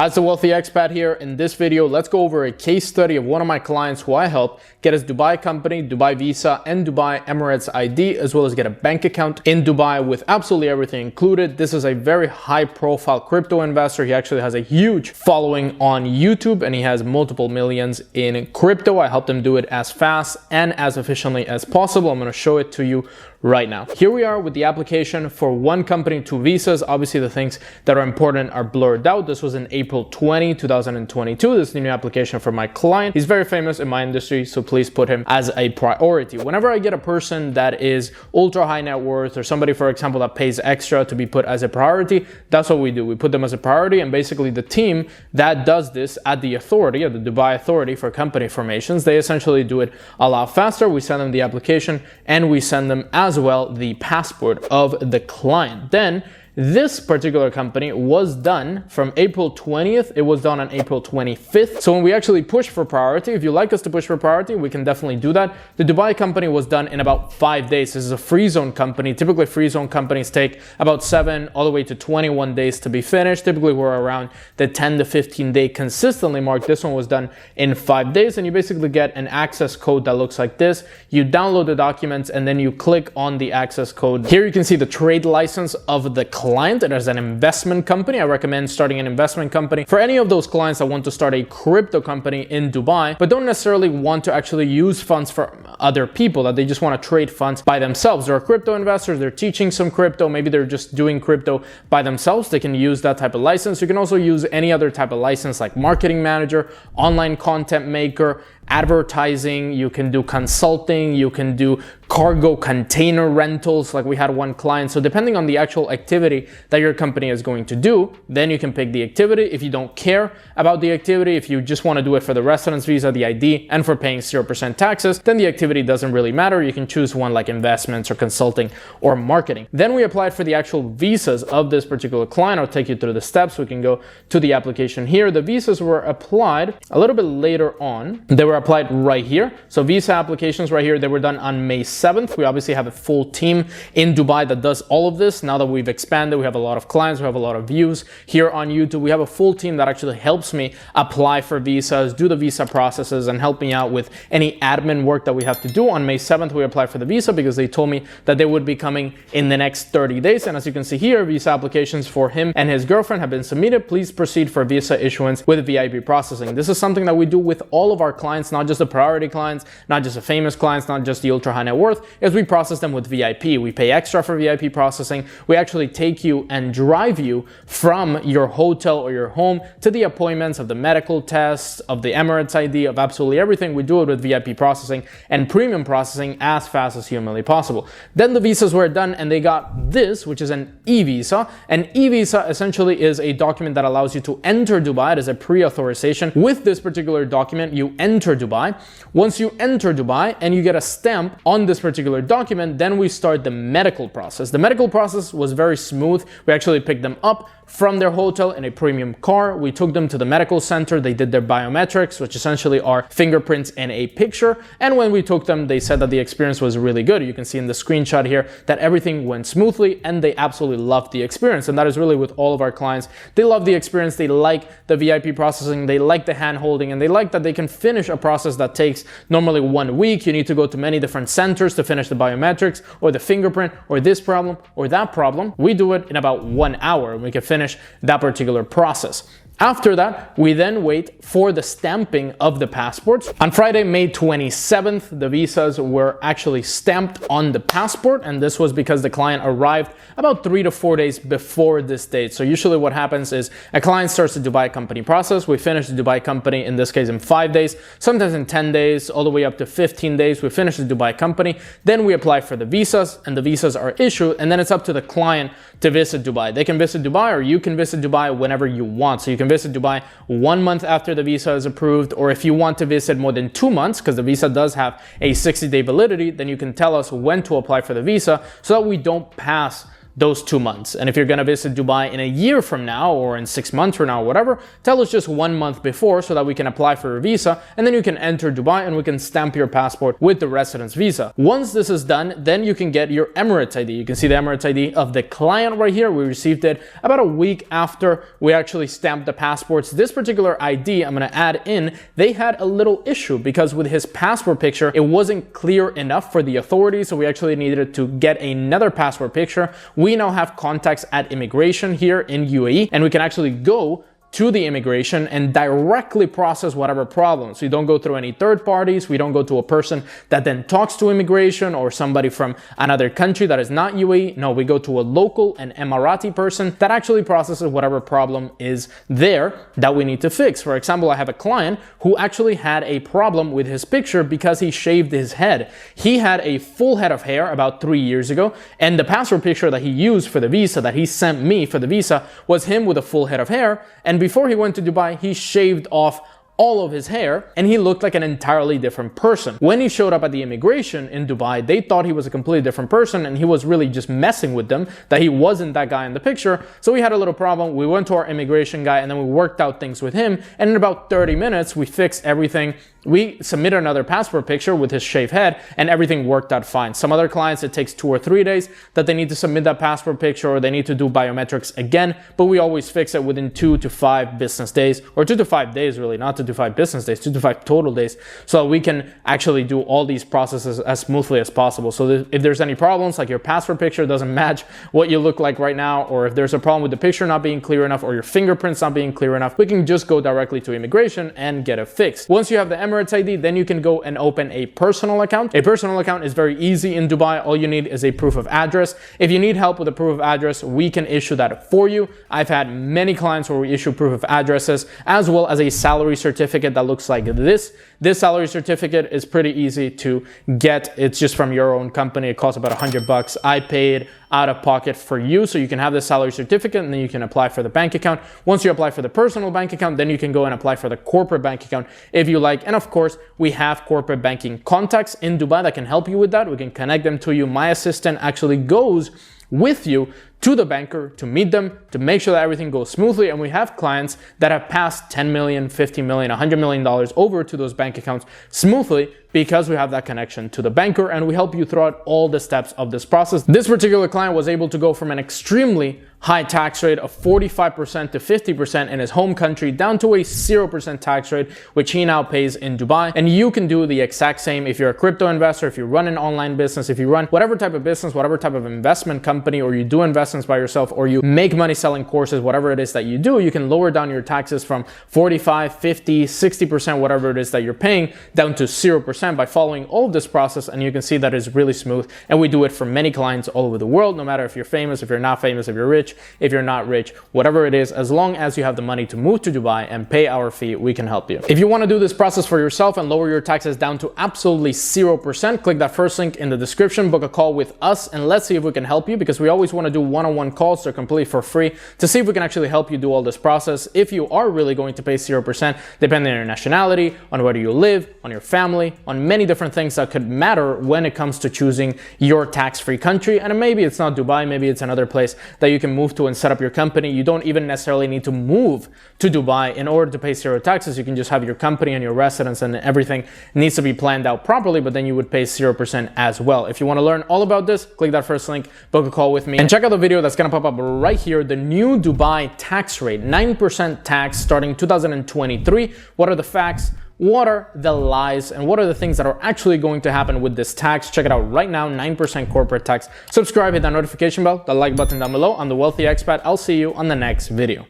How's the Wealthy Expat here? In this video, let's go over a case study of one of my clients who I helped get his Dubai company, Dubai visa, and Dubai Emirates ID, as well as get a bank account in Dubai with absolutely everything included. This is a very high profile crypto investor. He actually has a huge following on YouTube and he has multiple millions in crypto. I helped him do it as fast and as efficiently as possible. I'm going to show it to you right now. Here we are with the application for one company, two visas. Obviously the things that are important are blurred out. This was in April 20, 2022. This is the new application for my client. He's very famous in my industry, so please put him as a priority. Whenever I get a person that is ultra high net worth or somebody, for example, that pays extra to be put as a priority, that's what we do. We put them as a priority, and basically the team that does this at the authority, at the Dubai Authority for Company Formations, they essentially do it a lot faster. We send them the application and we send them as well the passport of the client. Then this particular company was done from April 20th. It was done on April 25th. So when we actually push for priority, if you like us to push for priority, we can definitely do that. The Dubai company was done in about 5 days. This is a free zone company. Typically free zone companies take about 7 all the way to 21 days to be finished. Typically we're around the 10 to 15 day consistently mark. This one was done in 5 days, and you basically get an access code that looks like this. You download the documents and then you click on the access code. Here you can see the trade license of the client. It is an investment company. I recommend starting an investment company for any of those clients that want to start a crypto company in Dubai, but don't necessarily want to actually use funds for other people, that they just want to trade funds by themselves. There are crypto investors, they're teaching some crypto, maybe they're just doing crypto by themselves. They can use that type of license. You can also use any other type of license like marketing manager, online content maker, advertising. You can do consulting, you can do cargo container rentals, like we had one client. So depending on the actual activity that your company is going to do, then you can pick the activity. If you don't care about the activity, if you just want to do it for the residence visa, the ID, and for paying 0% taxes, then the activity doesn't really matter. You can choose one like investments or consulting or marketing. Then we applied for the actual visas of this particular client. I'll take you through the steps. We can go to the application here. The visas were applied a little bit later on. They were applied right here. So visa applications right here, they were done on May 7th. We obviously have a full team in Dubai that does all of this. Now that we've expanded, we have a lot of clients, we have a lot of views here on YouTube. We have a full team that actually helps me apply for visas, do the visa processes, and help me out with any admin work that we have to do. On May 7th, we applied for the visa because they told me that they would be coming in the next 30 days. And as you can see here, visa applications for him and his girlfriend have been submitted. Please proceed for visa issuance with VIP processing. This is something that we do with all of our clients, not just the priority clients, not just the famous clients, not just the ultra high net worth, is we process them with VIP. We pay extra for VIP processing. We actually take you and drive you from your hotel or your home to the appointments of the medical tests, of the Emirates ID, of absolutely everything. We do it with VIP processing and premium processing as fast as humanly possible. Then the visas were done and they got this, which is an e-visa. An e-visa essentially is a document that allows you to enter Dubai. It is a pre-authorization. With this particular document, you enter Dubai. Once you enter Dubai and you get a stamp on this particular document, then we start the medical process. The medical process was very smooth. We actually picked them up from their hotel in a premium car. We took them to the medical center. They did their biometrics, which essentially are fingerprints and a picture. And when we took them, they said that the experience was really good. You can see in the screenshot here that everything went smoothly and they absolutely loved the experience. And that is really with all of our clients. They love the experience. They like the VIP processing. They like the hand holding, and they like that they can finish a process that takes normally 1 week. You need to go to many different centers to finish the biometrics or the fingerprint or this problem or that problem. We do it in about 1 hour and we can finish that particular process. After that, we then wait for the stamping of the passports. On Friday, May 27th, the visas were actually stamped on the passport, and this was because the client arrived about 3 to 4 days before this date. So usually what happens is a client starts the Dubai company process. We finish the Dubai company, in this case in 5 days, sometimes in 10 days, all the way up to 15 days. We finish the Dubai company, then we apply for the visas, and the visas are issued, and then it's up to the client to visit Dubai. They can visit Dubai, or you can visit Dubai whenever you want. So you can visit Dubai 1 month after the visa is approved, or if you want to visit more than 2 months, because the visa does have a 60-day validity, then you can tell us when to apply for the visa so that we don't pass those 2 months. And if you're gonna visit Dubai in a year from now or in 6 months from now, or whatever, tell us just 1 month before so that we can apply for a visa, and then you can enter Dubai and we can stamp your passport with the residence visa. Once this is done, then you can get your Emirates ID. You can see the Emirates ID of the client right here. We received it about a week after we actually stamped the passports. This particular ID I'm gonna add in, they had a little issue because with his passport picture, it wasn't clear enough for the authorities, so we actually needed to get another passport picture. We now have contacts at immigration here in UAE, and we can actually go to the immigration and directly process whatever problems. We don't go through any third parties. We don't go to a person that then talks to immigration or somebody from another country that is not UAE. No, we go to a local, an Emirati person that actually processes whatever problem is there that we need to fix. For example, I have a client who actually had a problem with his picture because he shaved his head. He had a full head of hair about 3 years ago, and the passport picture that he used for the visa, that he sent me for the visa, was him with a full head of hair. And before he went to Dubai, he shaved off all of his hair and he looked like an entirely different person. When he showed up at the immigration in Dubai, they thought he was a completely different person and he was really just messing with them, that he wasn't that guy in the picture. So we had a little problem. We went to our immigration guy and then we worked out things with him. And in about 30 minutes, we fixed everything. We submitted another passport picture with his shaved head and everything worked out fine. Some other clients, it takes 2 or 3 days that they need to submit that passport picture or they need to do biometrics again, but we always fix it within 2 to 5 business days, or 2 to 5 days really, not 2 to 5 business days, 2 to 5 total days, so we can actually do all these processes as smoothly as possible. So if there's any problems, like your passport picture doesn't match what you look like right now, or if there's a problem with the picture not being clear enough or your fingerprints not being clear enough, we can just go directly to immigration and get it fixed. Once you have the Emirates ID, then you can go and open a personal account. A personal account is very easy in Dubai. All you need is a proof of address. If you need help with a proof of address, we can issue that for you. I've had many clients where we issue proof of addresses, as well as a salary certificate that looks like this. This salary certificate is pretty easy to get. It's just from your own company. It costs about $100. I paid out of pocket for you, so you can have the salary certificate and then you can apply for the bank account. Once you apply for the personal bank account, then you can go and apply for the corporate bank account if you like. And of course, we have corporate banking contacts in Dubai that can help you with that. We can connect them to you. My assistant actually goes with you to the banker to meet them, to make sure that everything goes smoothly. And we have clients that have passed 10 million, 50 million, $100 million over to those bank accounts smoothly because we have that connection to the banker and we help you throughout all the steps of this process. This particular client was able to go from an extremely high tax rate of 45% to 50% in his home country down to a 0% tax rate, which he now pays in Dubai. And you can do the exact same if you're a crypto investor, if you run an online business, if you run whatever type of business, whatever type of investment company, or you do investments by yourself, or you make money selling courses, whatever it is that you do, you can lower down your taxes from 45, 50, 60%, whatever it is that you're paying, down to 0% by following all of this process. And you can see that it's really smooth. And we do it for many clients all over the world, no matter if you're famous, if you're not famous, if you're rich, if you're not rich, whatever it is, as long as you have the money to move to Dubai and pay our fee, we can help you. If you want to do this process for yourself and lower your taxes down to absolutely 0%, click that first link in the description, book a call with us, and let's see if we can help you, because we always want to do one-on-one calls. They're completely for free to see if we can actually help you do all this process. If you are really going to pay 0%, depending on your nationality, on where you live, on your family, on many different things that could matter when it comes to choosing your tax-free country. And maybe it's not Dubai, maybe it's another place that you can move to and set up your company. You don't even necessarily need to move to Dubai in order to pay 0 taxes. You can just have your company and your residence, and everything needs to be planned out properly, but then you would pay 0% as well. If you want to learn all about this, click that first link, book a call with me, and check out the video that's going to pop up right here. The new Dubai tax rate, 9% tax starting 2023. What are the facts? What are the lies, and what are the things that are actually going to happen with this tax? Check it out right now, 9% corporate tax. Subscribe, hit that notification bell, the like button down below. I'm the Wealthy Expat. I'll see you on the next video.